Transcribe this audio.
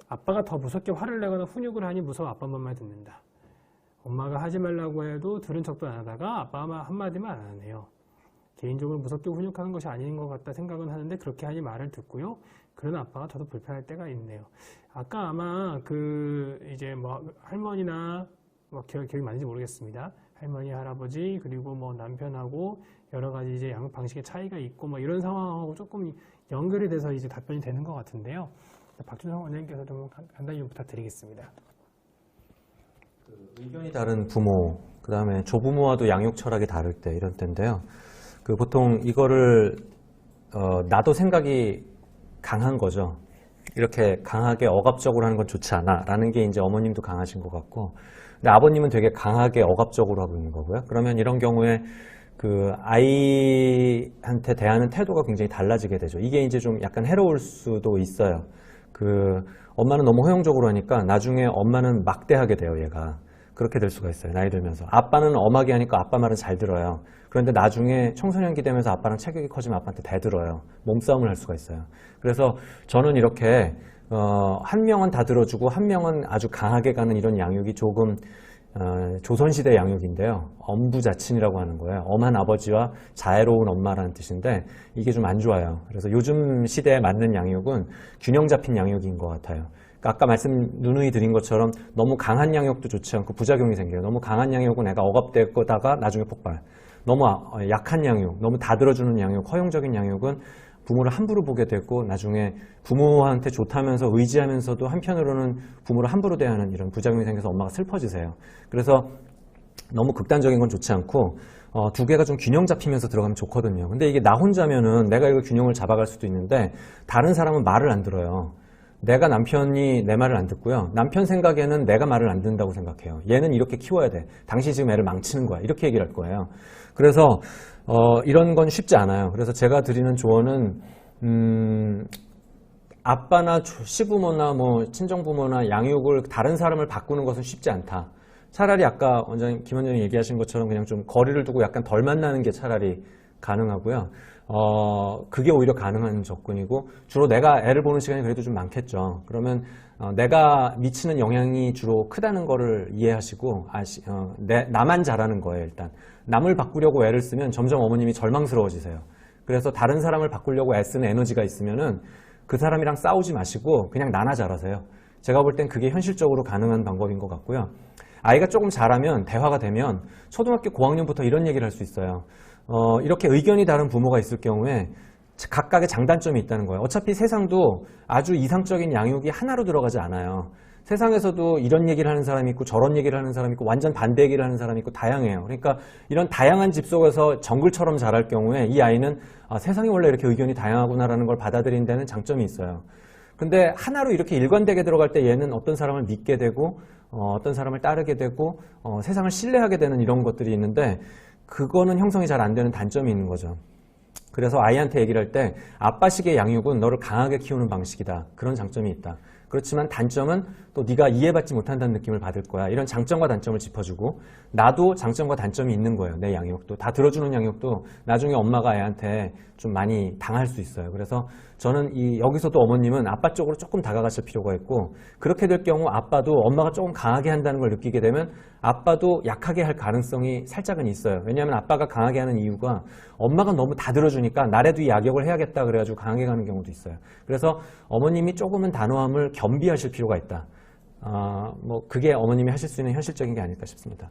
아빠가 더 무섭게 화를 내거나 훈육을 하니 무서워 아빠 말만 듣는다. 엄마가 하지 말라고 해도 들은 척도 안 하다가 아빠 한마디만 안 하네요. 개인적으로 무섭게 훈육하는 것이 아닌 것 같다 생각은 하는데 그렇게 하니 말을 듣고요. 그런 아빠가 저도 불편할 때가 있네요. 아까 아마 이제 할머니나 기억이 맞는지 모르겠습니다. 할머니, 할아버지, 그리고 남편하고 여러 가지 이제 양육 방식의 차이가 있고 이런 상황하고 조금 연결이 돼서 이제 답변이 되는 것 같은데요. 박준성 원장님께서도 간단히 좀 부탁드리겠습니다. 의견이 다른 부모, 그 다음에 조부모와도 양육 철학이 다를 때 이런 때인데요. 보통 이거를 나도 생각이 강한 거죠. 이렇게 강하게 억압적으로 하는 건 좋지 않아 라는 게 이제 어머님도 강하신 것 같고, 근데 아버님은 되게 강하게 억압적으로 하고 있는 거고요. 그러면 이런 경우에 아이한테 대하는 태도가 굉장히 달라지게 되죠. 이게 이제 좀 약간 해로울 수도 있어요. 엄마는 너무 허용적으로 하니까 나중에 엄마는 막대하게 돼요, 얘가. 그렇게 될 수가 있어요, 나이 들면서. 아빠는 엄하게 하니까 아빠 말은 잘 들어요. 그런데 나중에 청소년기 되면서 아빠랑 체격이 커지면 아빠한테 대들어요. 몸싸움을 할 수가 있어요. 그래서 저는 이렇게 한 명은 다 들어주고 한 명은 아주 강하게 가는 이런 양육이 조금 조선시대 양육인데요. 엄부자친이라고 하는 거예요. 엄한 아버지와 자애로운 엄마라는 뜻인데 이게 좀 안 좋아요. 그래서 요즘 시대에 맞는 양육은 균형 잡힌 양육인 것 같아요. 아까 누누이 드린 것처럼 너무 강한 양육도 좋지 않고 부작용이 생겨요. 너무 강한 양육은 애가 억압될 거다가 나중에 폭발. 너무 약한 양육, 너무 다 들어주는 양육, 허용적인 양육은 부모를 함부로 보게 되고 나중에 부모한테 좋다면서 의지하면서도 한편으로는 부모를 함부로 대하는 이런 부작용이 생겨서 엄마가 슬퍼지세요. 그래서 너무 극단적인 건 좋지 않고 두 개가 좀 균형 잡히면서 들어가면 좋거든요. 근데 이게 나 혼자면은 내가 이거 균형을 잡아갈 수도 있는데 다른 사람은 말을 안 들어요. 내가 남편이 내 말을 안 듣고요. 남편 생각에는 내가 말을 안 듣는다고 생각해요. 얘는 이렇게 키워야 돼. 당신이 지금 애를 망치는 거야. 이렇게 얘기를 할 거예요. 그래서 이런 건 쉽지 않아요. 그래서 제가 드리는 조언은 아빠나 시부모나 친정부모나 양육을 다른 사람을 바꾸는 것은 쉽지 않다. 차라리 아까 김 원장님 얘기하신 것처럼 그냥 좀 거리를 두고 약간 덜 만나는 게 차라리 가능하고요. 그게 오히려 가능한 접근이고 주로 내가 애를 보는 시간이 그래도 좀 많겠죠. 그러면 내가 미치는 영향이 주로 크다는 거를 이해하시고 나만 잘하는 거예요. 일단 남을 바꾸려고 애를 쓰면 점점 어머님이 절망스러워지세요. 그래서 다른 사람을 바꾸려고 애쓰는 에너지가 있으면은 그 사람이랑 싸우지 마시고 그냥 나나 잘하세요. 제가 볼 땐 그게 현실적으로 가능한 방법인 것 같고요. 아이가 조금 자라면 대화가 되면 초등학교 고학년부터 이런 얘기를 할 수 있어요. 이렇게 의견이 다른 부모가 있을 경우에 각각의 장단점이 있다는 거예요. 어차피 세상도 아주 이상적인 양육이 하나로 들어가지 않아요. 세상에서도 이런 얘기를 하는 사람이 있고 저런 얘기를 하는 사람이 있고 완전 반대 얘기를 하는 사람이 있고 다양해요. 그러니까 이런 다양한 집 속에서 정글처럼 자랄 경우에 이 아이는 세상이 원래 이렇게 의견이 다양하구나라는 걸 받아들이는 데는 장점이 있어요. 근데 하나로 이렇게 일관되게 들어갈 때 얘는 어떤 사람을 믿게 되고 어떤 사람을 따르게 되고 세상을 신뢰하게 되는 이런 것들이 있는데 그거는 형성이 잘 안 되는 단점이 있는 거죠. 그래서 아이한테 얘기를 할 때 아빠식의 양육은 너를 강하게 키우는 방식이다. 그런 장점이 있다. 그렇지만 단점은 또 네가 이해받지 못한다는 느낌을 받을 거야. 이런 장점과 단점을 짚어주고 나도 장점과 단점이 있는 거예요. 내 양육도. 다 들어주는 양육도 나중에 엄마가 애한테 좀 많이 당할 수 있어요. 그래서 저는 여기서도 어머님은 아빠 쪽으로 조금 다가가실 필요가 있고 그렇게 될 경우 아빠도 엄마가 조금 강하게 한다는 걸 느끼게 되면 아빠도 약하게 할 가능성이 살짝은 있어요. 왜냐하면 아빠가 강하게 하는 이유가 엄마가 너무 다 들어주니까 나라도 이 악역을 해야겠다 그래가지고 강하게 가는 경우도 있어요. 그래서 어머님이 조금은 단호함을 겸비하실 필요가 있다. 그게 어머님이 하실 수 있는 현실적인 게 아닐까 싶습니다.